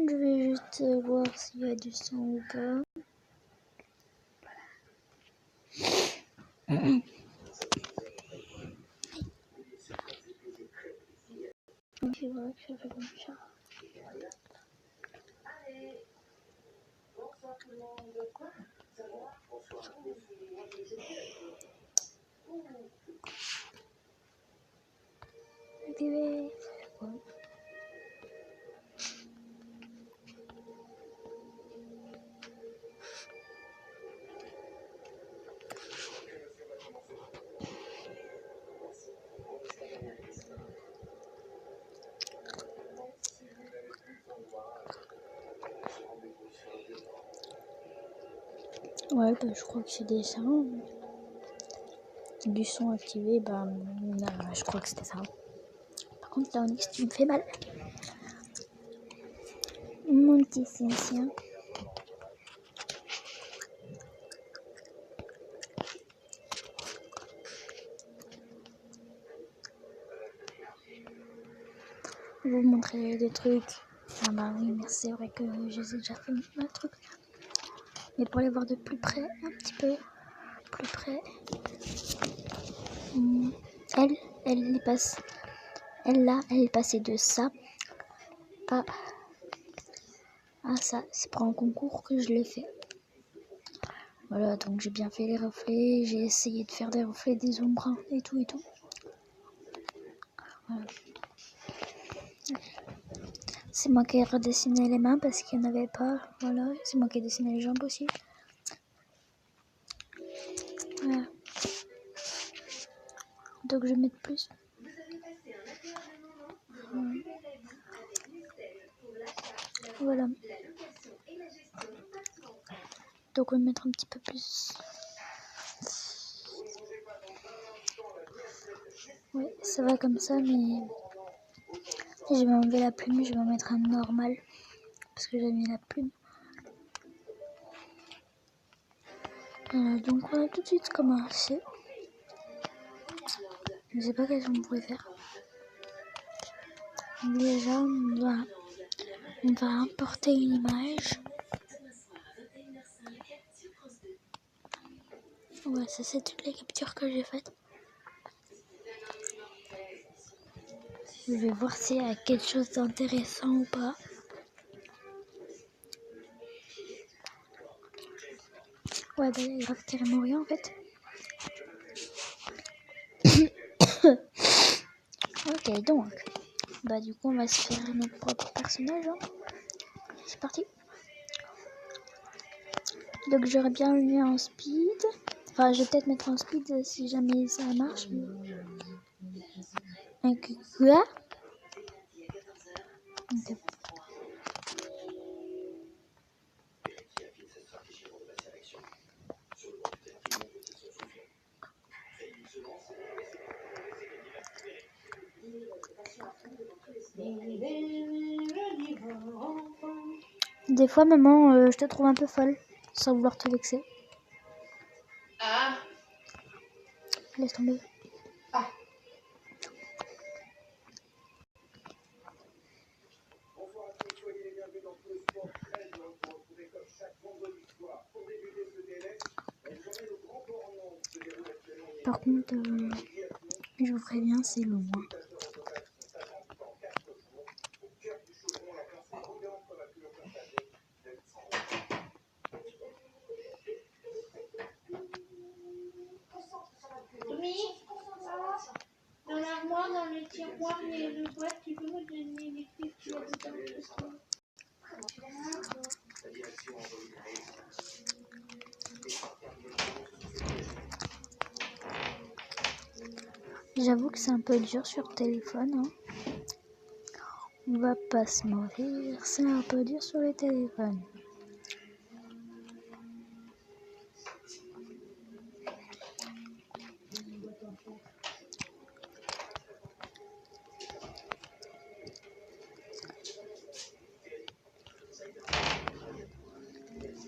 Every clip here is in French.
Je vais juste voir s'il y a du son ou pas. C'est vrai que ça fait comme ça. Activer. Ouais, bah, je crois que c'est des sons. Du son activé, bah, je crois que c'était ça. Par contre, là, Onyx, tu me fais mal. Mon petit chien. Je vais vous montrer des trucs. Ah bah oui, mais c'est vrai que je les ai déjà fait un truc. Mais pour les voir de plus près, un petit peu plus près. Elle y passe. Elle là, elle est passée de ça à ça. C'est pour un concours que je l'ai fait. Voilà, donc j'ai bien fait les reflets. J'ai essayé de faire des reflets, des ombres et tout et tout. Voilà. C'est moi qui ai redessiné les mains parce qu'il n'y en avait pas. Voilà, c'est moi qui ai dessiné les jambes aussi. Voilà. Donc je vais mettre plus. Voilà. Donc on va mettre un petit peu plus. Oui, ça va comme ça, mais je vais enlever la plume, je vais en mettre un normal. Parce que j'ai mis la plume. Voilà, donc on va tout de suite commencer. Je sais pas qu'est-ce qu'on pourrait faire. Déjà, on va importer une image. Ouais, ça c'est toutes les captures que j'ai faites. Je vais voir s'il y a quelque chose d'intéressant ou pas. Ouais, bah il y a carrément rien en fait. Ok, donc. Bah du coup, on va se faire notre propre personnage. Hein. C'est parti. Donc j'aurais bien mis en speed. Enfin, je vais peut-être mettre en speed si jamais ça marche. Avec quoi? Okay. Des fois, maman, je te trouve un peu folle, sans vouloir te vexer. Ah. Laisse tomber. Ah. Par contre, je vous préviens, c'est loin. Dans l'armoire, dans le tiroir, il y a une boîte, tu peux me donner les clés qu'il y a dedans? J'avoue que c'est un peu dur sur téléphone. Hein. On va pas se mentir, c'est un peu dur sur les téléphones.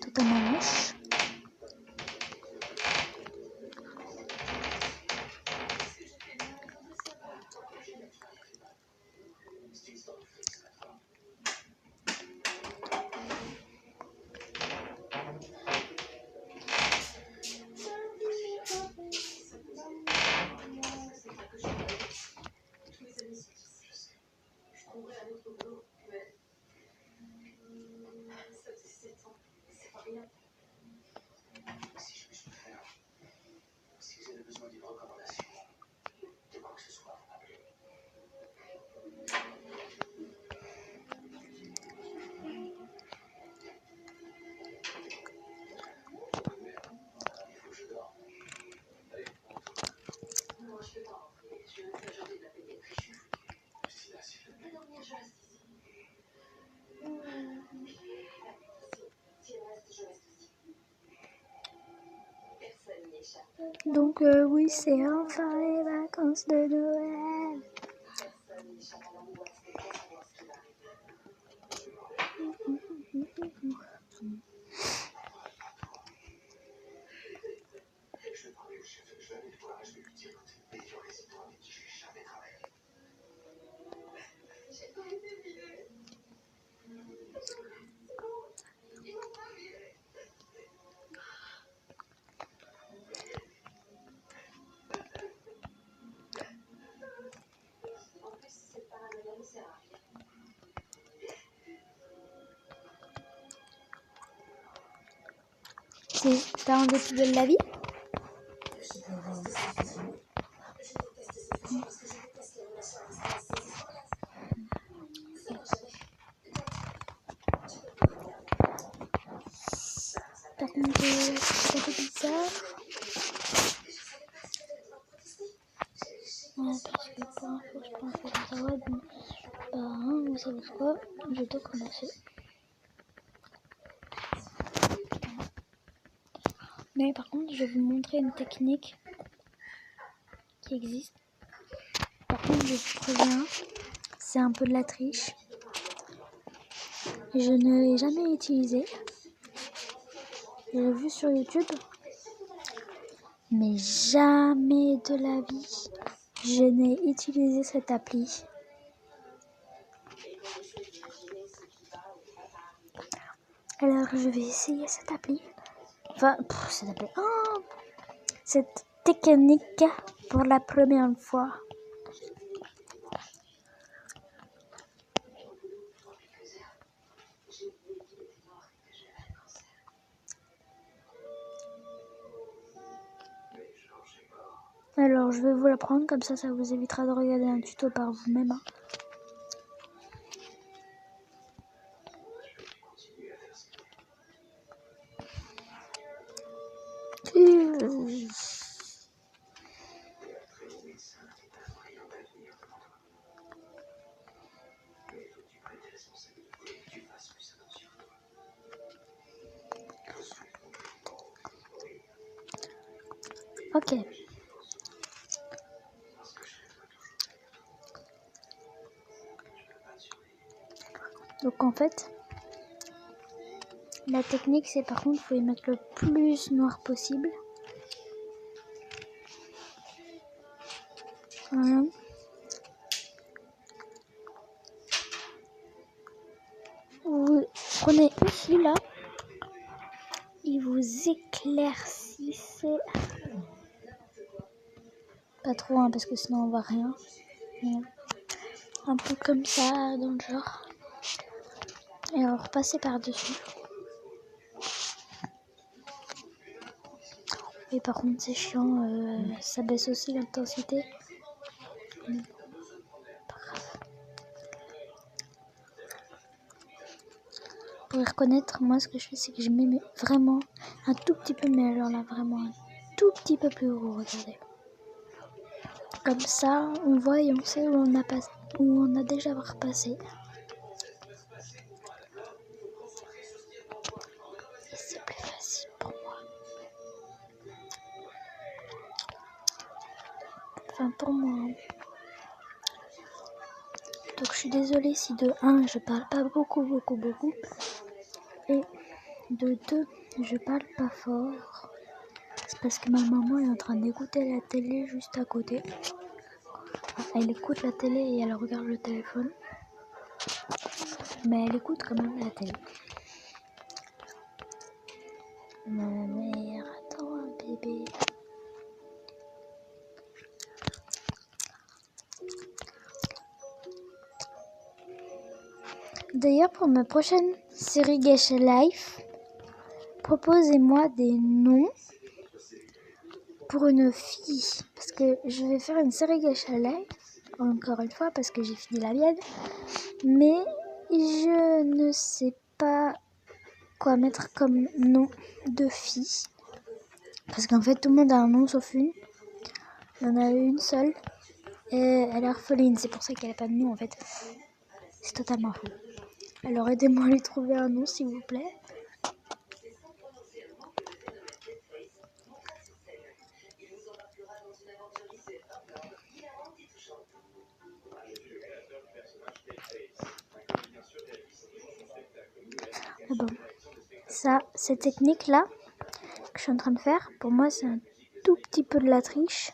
Totalement moche. Donc oui, c'est enfin les vacances de Noël. T'as un dépit de la vie? Par contre, ça fait bizarre. Ouais, parce que pour info, je prends un peu de travail, donc vous savez quoi, je dois commencer. Mais par contre, je vais vous montrer une technique qui existe. Par contre, je vous préviens, c'est un peu de la triche. Je ne l'ai jamais utilisé. Je l'ai vu sur YouTube. Mais jamais de la vie, je n'ai utilisé cette appli. Alors, je vais essayer cette appli. Enfin, cette technique pour la première fois. Alors, je vais vous l'apprendre, comme ça vous évitera de regarder un tuto par vous-même. Ok. Donc en fait, la technique c'est par contre, il faut y mettre le plus noir possible. Voilà. Vous prenez ici là, et vous éclaircissez. Pas trop hein, parce que sinon on voit rien. Mais un peu comme ça dans le genre. Et on repasse par dessus. Et par contre c'est chiant, ça baisse aussi l'intensité. Pour y reconnaître, moi ce que je fais c'est que je mets vraiment un tout petit peu, mais alors là vraiment un tout petit peu plus gros, regardez. Comme ça on voit et on sait où on a déjà repassé. Et c'est plus facile pour moi. Enfin pour moi. Donc je suis désolée si de 1 je parle pas beaucoup. Et de 2 je parle pas fort. C'est parce que ma maman est en train d'écouter la télé juste à côté. Enfin, elle écoute la télé et elle regarde le téléphone. Mais elle écoute quand même la télé. Ma mère attend un bébé. D'ailleurs, pour ma prochaine série Geisha Life, proposez-moi des noms pour une fille. Parce que je vais faire une série Geisha Life, encore une fois, parce que j'ai fini la mienne. Mais je ne sais pas quoi mettre comme nom de fille. Parce qu'en fait, tout le monde a un nom sauf une. Il y en a une seule. Et elle est orpheline, c'est pour ça qu'elle n'a pas de nom en fait. C'est totalement faux. Alors aidez-moi à lui trouver un nom s'il vous plaît. Ah bon. Ça, cette technique là que je suis en train de faire, pour moi c'est un tout petit peu de la triche.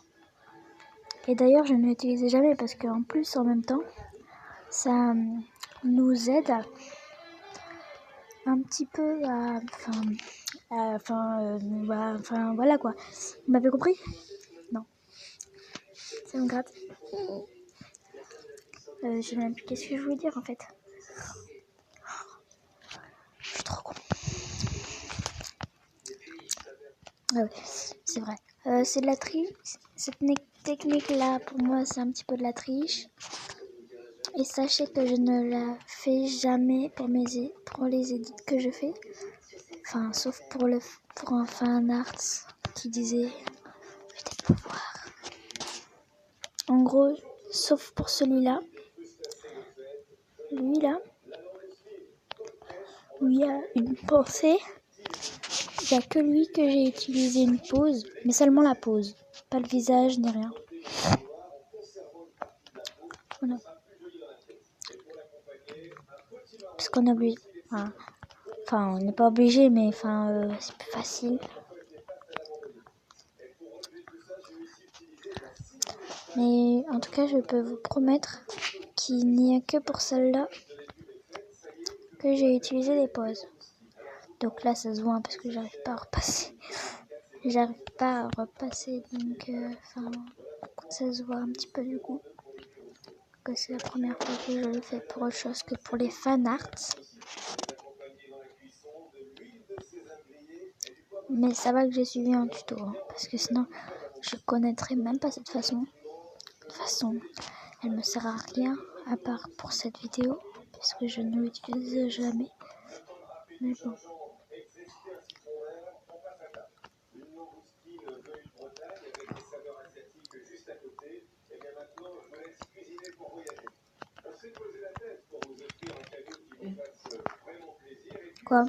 Et d'ailleurs je ne l'utilisais jamais parce qu'en plus en même temps, ça nous aide un petit peu à... Enfin, voilà quoi. Vous m'avez compris? Non. Ça me gratte. Je sais même plus qu'est-ce que je voulais dire en fait. Je suis trop con. Ah ouais, c'est vrai. C'est de la triche. Cette technique-là, pour moi, c'est un petit peu de la triche. Et sachez que je ne la fais jamais pour les édits que je fais. Enfin, sauf pour un fan art qui disait j'ai des pouvoirs. En gros, sauf pour celui-là. Lui là, où il y a une pensée. Il n'y a que lui que j'ai utilisé une pose, mais seulement la pose, pas le visage ni rien. Voilà. Parce qu'on est obligé. Enfin, on n'est pas obligé, mais c'est plus facile. Mais en tout cas, je peux vous promettre qu'il n'y a que pour celle-là que j'ai utilisé des poses. Donc là, ça se voit parce que j'arrive pas à repasser. Donc ça se voit un petit peu du coup. Que c'est la première fois que je le fais pour autre chose que pour les fan arts. Mais ça va que j'ai suivi un tuto, parce que sinon je connaîtrais même pas cette façon. De toute façon, elle me sert à rien à part pour cette vidéo, parce que je ne l'utilise jamais. Mais bon. Quoi?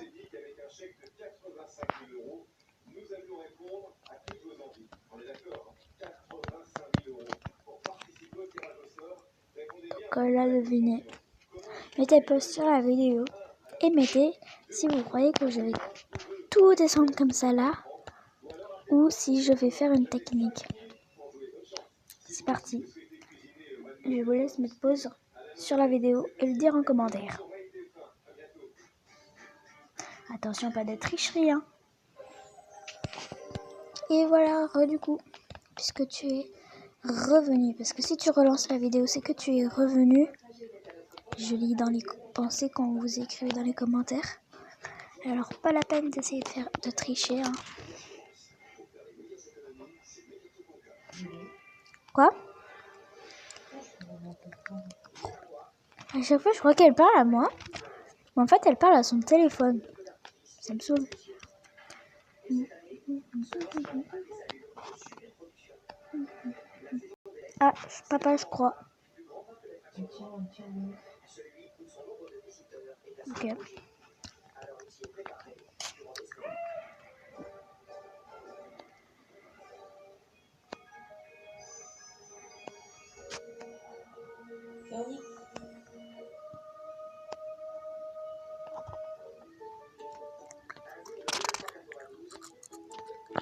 Donc là, devinez. Mettez pause sur la vidéo et mettez si vous croyez que je vais tout descendre comme ça là ou si je vais faire une technique. C'est parti. Je vous laisse mettre pause sur la vidéo et le dire en commentaire. Attention, pas de tricherie, hein. Et voilà, du coup, puisque tu es revenu, parce que si tu relances la vidéo, c'est que tu es revenu. Je lis dans les pensées quand vous écrivez dans les commentaires. Alors, pas la peine d'essayer de tricher, hein. Quoi? À chaque fois, je crois qu'elle parle à moi. Mais en fait, elle parle à son téléphone. Ça me saoule. Ah, papa, je crois. Ok.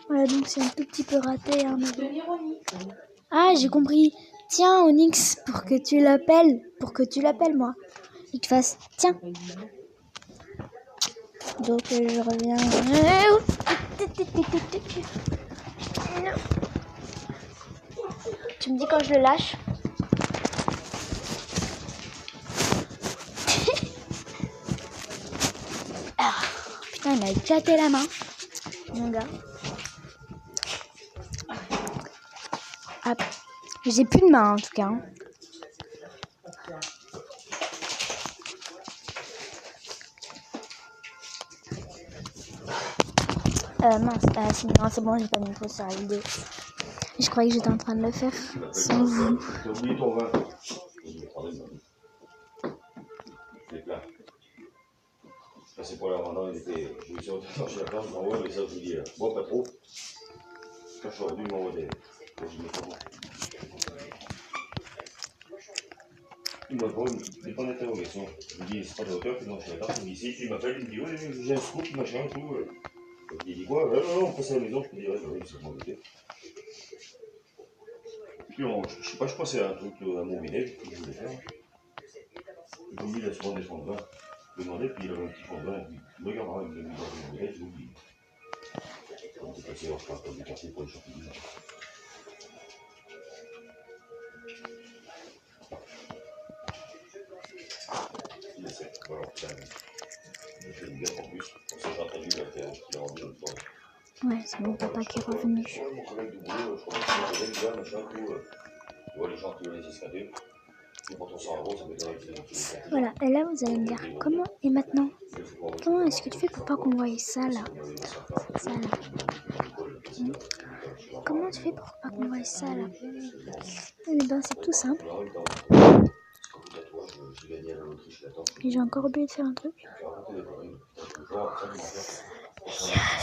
Voilà, donc c'est un tout petit peu raté, hein, mais bon. Ah, j'ai compris. Tiens, Onyx, pour que tu l'appelles, moi. il te fasse tiens. Donc je reviens. Tu me dis quand je le lâche. Ah, putain, il m'a éclaté la main, mon gars. Ah, j'ai plus de main en tout cas. Hein. Mince, si, non, c'est bon, j'ai pas mis trop sur la vidéo. Je croyais que j'étais en train de le faire sans vous. C'est pour la maintenant, il était. Je me suis retrouvé chez la place, en haut, mais ça, je vous dis, moi pas trop. Quand je suis revenu, m'envoyer. Il m'a pas d'interrogation. Je me dis, c'est pas de hauteur, non, je suis d'accord. Il me dit, si tu m'appelles, il me dit, oui, j'ai un scoop, machin et tout. Donc il dit quoi? Non, on passe à la maison, je te dirais, oui, c'est mon côté. Puis je sais pas, je crois que c'est un truc à mon village que je voulais faire. Et comme lui, il a souvent des fonds de vin. Je lui ai demandé, puis il avait un petit fond de vin, et puis il me regardera, il me dit, dans mon village, je vous dis. On s'est passé hors pas du quartier pour les champignons. Voilà, je vais bien en plus. On s'est entendu qu'il est rendu l'autre fois. Ouais, c'est mon papa qui est revenu. Mon collègue de boulot, je crois que c'est mon collègue là, machin, tout. Tu vois, les gens qui ont les escadés. Et quand on s'en va, ça m'étonne qu'ils Voilà, et là vous allez me dire comment et maintenant comment est-ce que tu fais pour pas qu'on voie ça là? Ça là. Comment tu fais pour pas qu'on voie ça là? Eh ben c'est tout simple. Et j'ai encore oublié de faire un truc. Je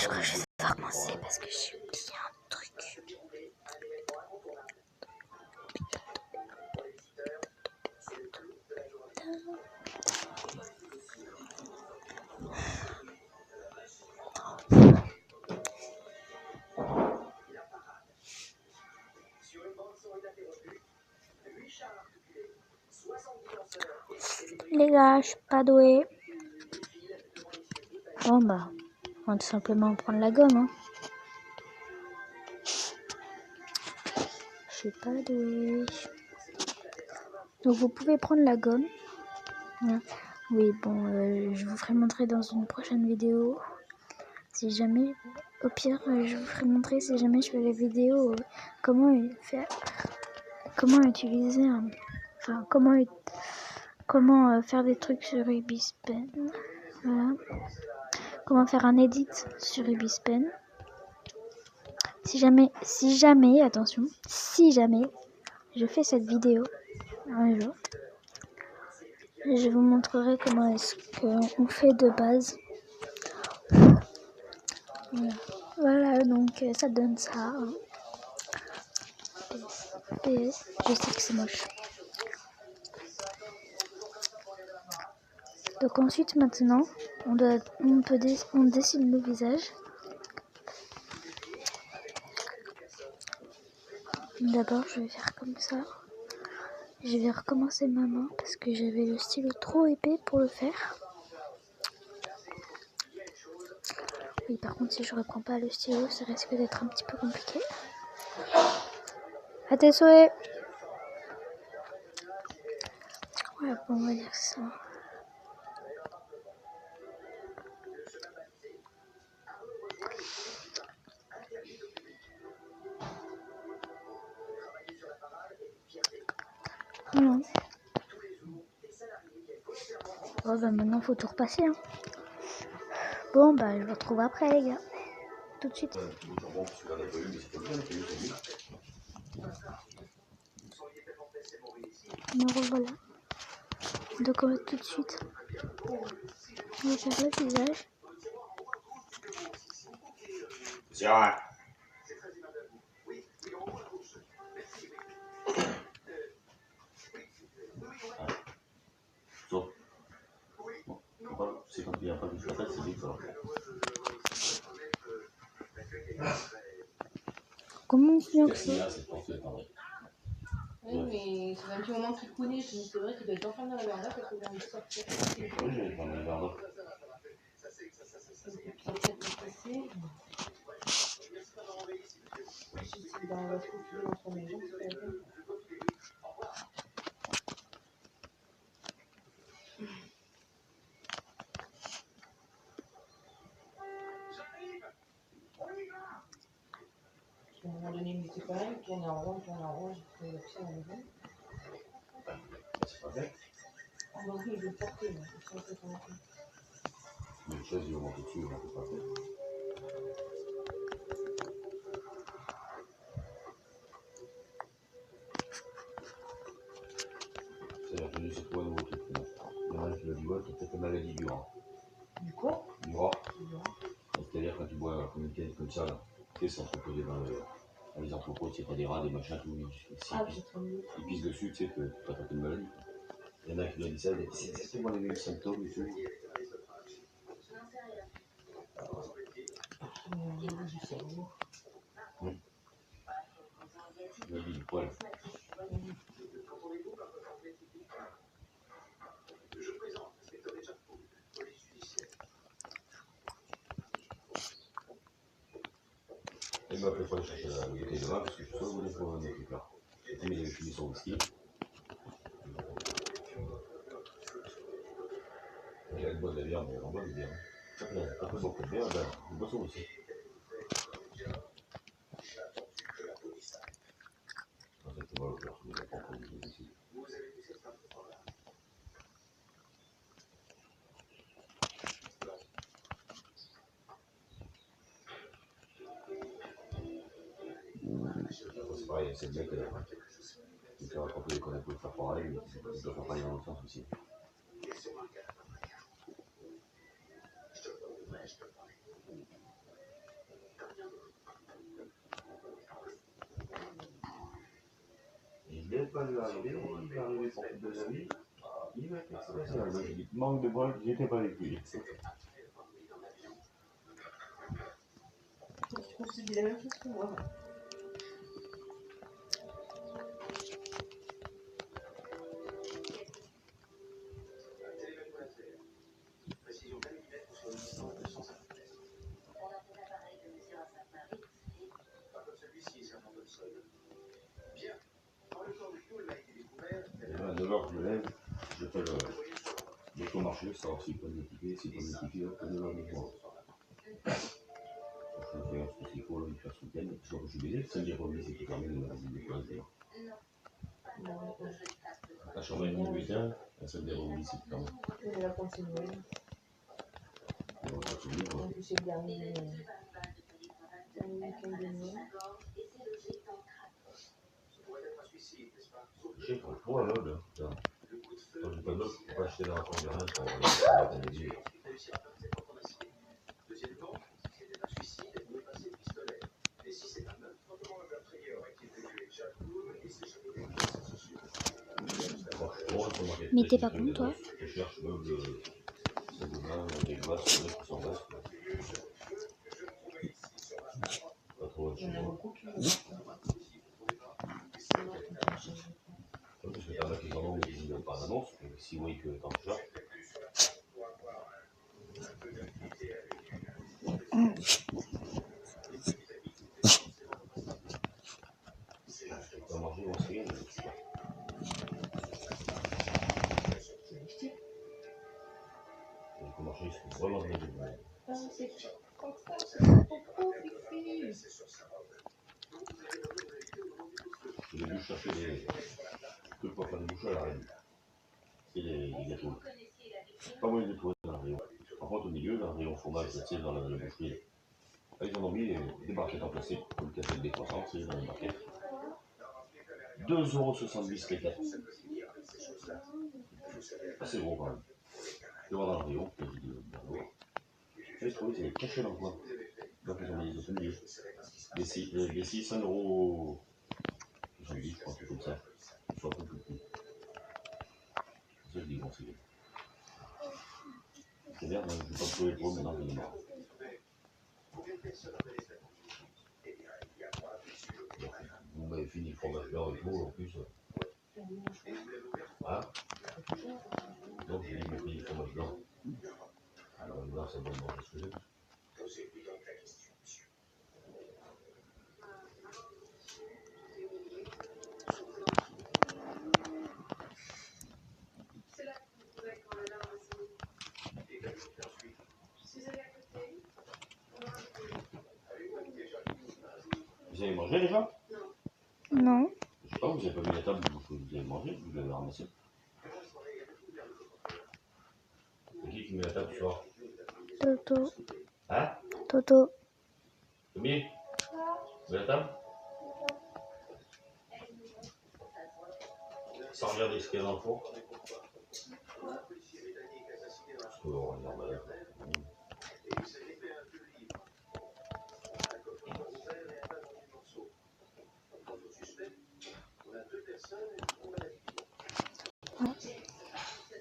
crois que je vais devoir commencer parce que j'ai oublié un truc. Les gars, je suis pas douée. Bon bah, on va tout simplement prendre la gomme. Hein. Je suis pas douée. Donc vous pouvez prendre la gomme. Ouais. Oui, bon, je vous ferai montrer dans une prochaine vidéo. Si jamais, au pire, je vous ferai montrer si jamais je fais la vidéo comment utiliser, enfin comment faire des trucs sur Ibispen. Voilà. Comment faire un edit sur Ibispen. Si jamais, attention, si jamais je fais cette vidéo un jour, je vous montrerai comment est-ce qu'on fait de base. Voilà, donc ça donne ça. Hein. PS, je sais que c'est moche. Donc ensuite, maintenant, on dessine le visage. D'abord, je vais faire comme ça. Je vais recommencer ma main parce que j'avais le stylo trop épais pour le faire. Oui, par contre, si je reprends pas le stylo, ça risque d'être un petit peu compliqué. À tes souhaits. Ouais, bon, on va dire ça. Voilà. Oh, bah maintenant, faut tout repasser. Hein. Bon, bah, je vous retrouve après, les gars. Tout de suite. Me revoilà. Donc on va tout de suite. On va faire le visage. C'est quand il n'y a pas de la tête, c'est vite. Comment on fait que ça? Oui, mais c'est un petit moment qu'il connaît. Je me dis, c'est vrai qu'il doit être enfermé dans la véranda parce que j'ai envie de sortir. Oui, j'ai pas mal d'argent. Si dans la coupe dans son maison, c'est pas la peine. À un moment donné, il me disait quand même, tourner en rond, j'ai fait ça à la maison. C'est pas fait. Ah bah oui, je vais le porter, moi. Ça, c'est pas fait. Mais une chaise, ils vont monter dessus, ils vont pas faire. C'est la tenue, c'est quoi un nouveau truc là. Il y en a qui le dit, ouais, t'as peut-être la maladie du rat. Du quoi? Du rat. C'est-à-dire quand tu bois comme une canne comme ça, là, tu sais, c'est entreposé dans les entrepôts, tu sais, t'as des rats, des machins, tout, ils pissent dessus, tu sais, que tu peux attraper une maladie. Il y en a qui lui ont dit ça, c'est exactement les mêmes symptômes et tout. Du cerveau. Je dis du poil. Il m'a appelé pour aller chercher la bouteille de vin parce que je suis sûr que vous voulez pour un truc là. Comme il avait fini son whisky. J'avais boire de la bière, mais on boit de la bière. Après beaucoup de bière, ben, je bois ça aussi. En fait, c'est moi le cœur, je ne l'ai pas encore dit ici. C'est pareil, c'est bien que tu te raconter qu'on a pu faire pareil, mais tu dois faire pareil dans l'autre sens aussi. Il n'est pas vu arriver, il va arriver pour toute de la vie. Il va être exceptionnel. J'ai dit, manque de bol, j'étais pas avec lui. Je pense que tu dis la même chose que moi. Déjà à 9h, je me lève, je fais l'écomarché, savoir s'il peut me notifier, s'il peut me notifier, hop, 9h du soir. Je fais ce qu'il faut, là, il fait ce week-end, et puis je suis baisé, si j'ai remis, c'est tout fermé, il m'a dit des choses d'ailleurs. La chambre est mise le week-end, la salle des remis, c'est tout fermé. On va continuer. On va continuer, En plus, c'est le dernier week-end de Noël. Je sais pas, toi, là, quand j'ai pas de notes, je peux pas acheter la rapport de rien pour la télévision. Mais t'es pas con, toi? Je cherche meubles, c'est de vin, des glaces, qui sont basses. Pas trop de chez moi. Parce que t'en as qui en ont, mais ils ne donnent pas d'annonce, si oui que t'en cherches. T'as mangé mon cigare, le marché, c'est vraiment bien de bon. Ah, c'est comme ça, c'est trop fifi. Je l'ai dû chercher des trucs pour faire des bouchées à la reine. C'est les gâteaux. Pas moyen de trouver dans le rayon. Par contre, au milieu, dans le rayon fromage, tu sais, dans la boucherie, là, ils en ont mis des barquettes en plastique, comme le café de B300, c'est dans les barquettes. 2,70 € les 4. C'est gros quand même. Je vais voir dans le rayon, puis je dis, j'ai trouvé, c'est caché dans le coin. Donc ils ont mis des milieu. Les 6, 1,70 €, je crois, un truc comme ça. Ils sont un peu plus petits. C'est ça que je dis, bon, c'est bien. C'est bien, je ne vais pas trouver le pot, maintenant, j'en ai marre. Vous m'avez fini le fromage blanc et tout, en plus. Voilà. Donc j'ai dit, mon pays, il faut mettre blanc. Alors le blanc, ça me donne manger ce que j'ai. Vous avez mangé déjà? Non. Je sais pas, vous avez pas vu la table où vous avez mangé, vous l'avez ramassé. C'est qui met la table ce soir? Toto. Hein? Toto. Tommy? Mets la table? Sans regarder ce qu'il y a dans le four. Parce qu'on regarde là.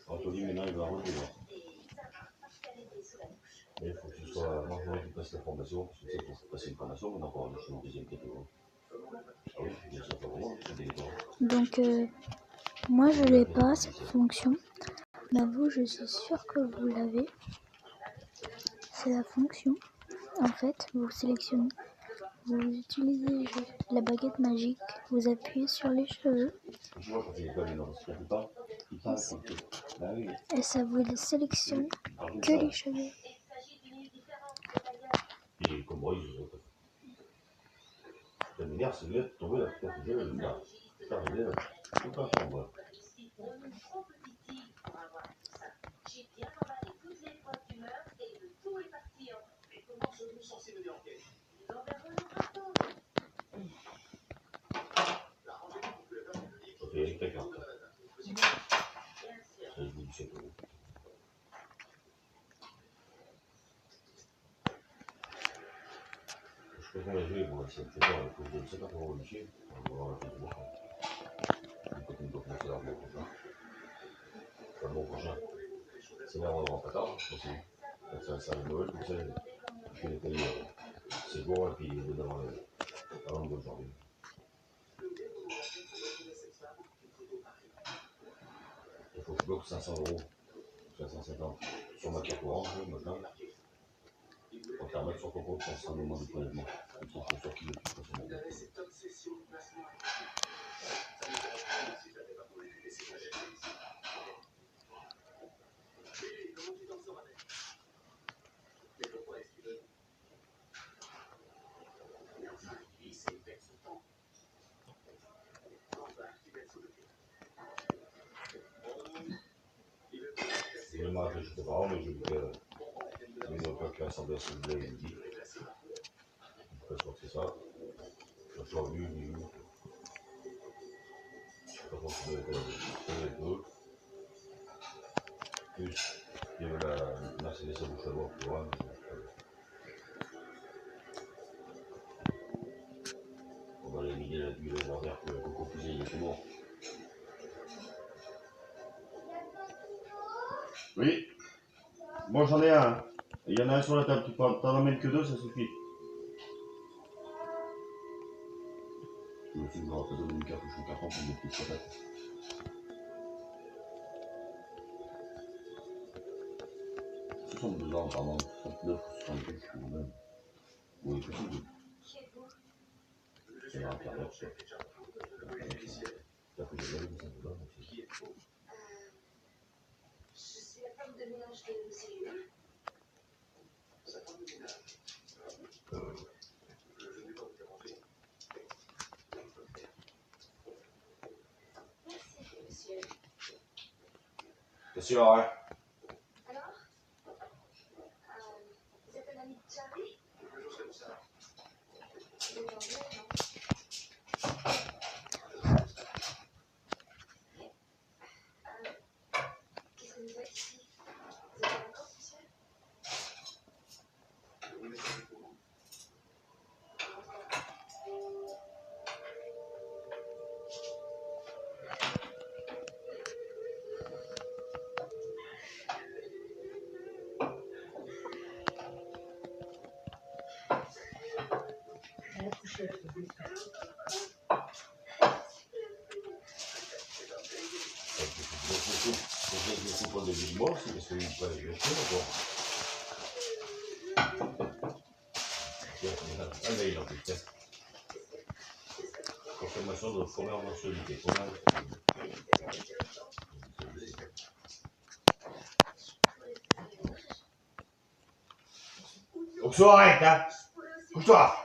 Anthony, maintenant, il va relever. Mais il faut que ce soit. Moi, je voudrais qu'il passe la formation, parce que c'est pour passer une formation, on a encore une deuxième catégorie. Ah oui, je dis ça pas vraiment, c'est des temps. Donc, moi je l'ai pas cette fonction. Mais vous, je suis sûre que vous l'avez. C'est la fonction. En fait, vous sélectionnez. Vous utilisez la baguette magique. Vous appuyez sur les cheveux. Je vois quand il est pas bien dans le sport, il parle comme ça. Bah oui. Et ça vous sélectionne que les cheveux. Et comme moi, ça m'énerve, c'est de tomber là, putain, je vais là. Putain, je vais là. Je peux pas faire moi. Ok, avec ta carte. Ça, je vous dis c'est tout. Je peux qu'on la jouer, bon, c'est pas, je ne sais pas comment on va le on va voir la fin du mois. Quand on doit commencer à le mois prochain. Enfin, le mois prochain. C'est là, on va pas tard, je pense. Ça, Noël, comme ça, je fais les pays, c'est bon, et puis avant le mois de janvier. Il faut que je bloque 500 €, 550 sur ma carte orange, maintenant. Pour permettre sur ton compte sans un moment de prélèvement. Comme ça, je peux sortir de toute façon. Je ne m'arrête pas, mais je dis que il n'y a pas que l'Assemblée nationale dit. Je crois que c'est ça. Je suis revenu, je sais pas comment ça doit être d'autres. Plus, il y avait la Mercedes à bouche à boire pour moi. On va les miner l'huile à l'envers pour beaucoup plus il est bon. Oui, moi j'en ai un. Il y en a un sur la table, tu t'en emmènes que deux, ça suffit. Je me suis dit, on va te donner une cartouche en carton pour des petites patates. Ce sont 2 ans, pardon, 69 ou 72, je suis même. Oui, possible. C'est un quart d'heure, ça. Ça fait déjà vu, ça me va, aussi. Je suis la femme de ménage de cellules. Merci, monsieur. C'est sûr, hein? Alors vous êtes un ami de Charlie? Quelque chose comme ça. Il est anglais, non? Qu'est-ce que vous faites ici? Vous êtes en vacances, monsieur? téléphone de dis-moi aussi, parce qu'il faut aller le faire encore. Un mail en plus, tiens. Confirmation de première mensualité. Oxo, arrête, hein! Couche-toi!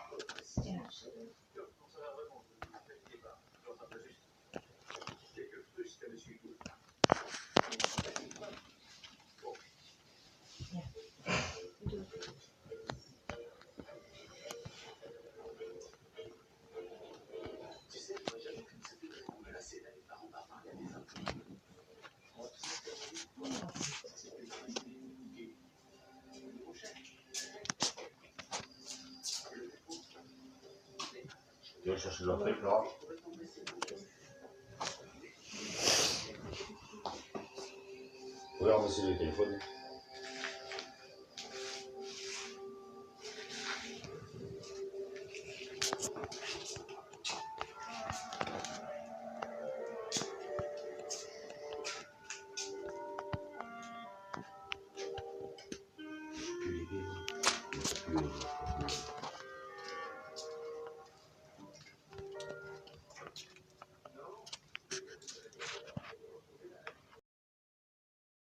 Tu vas chercher de l'Afrique, là? Regarde, c'est le téléphone.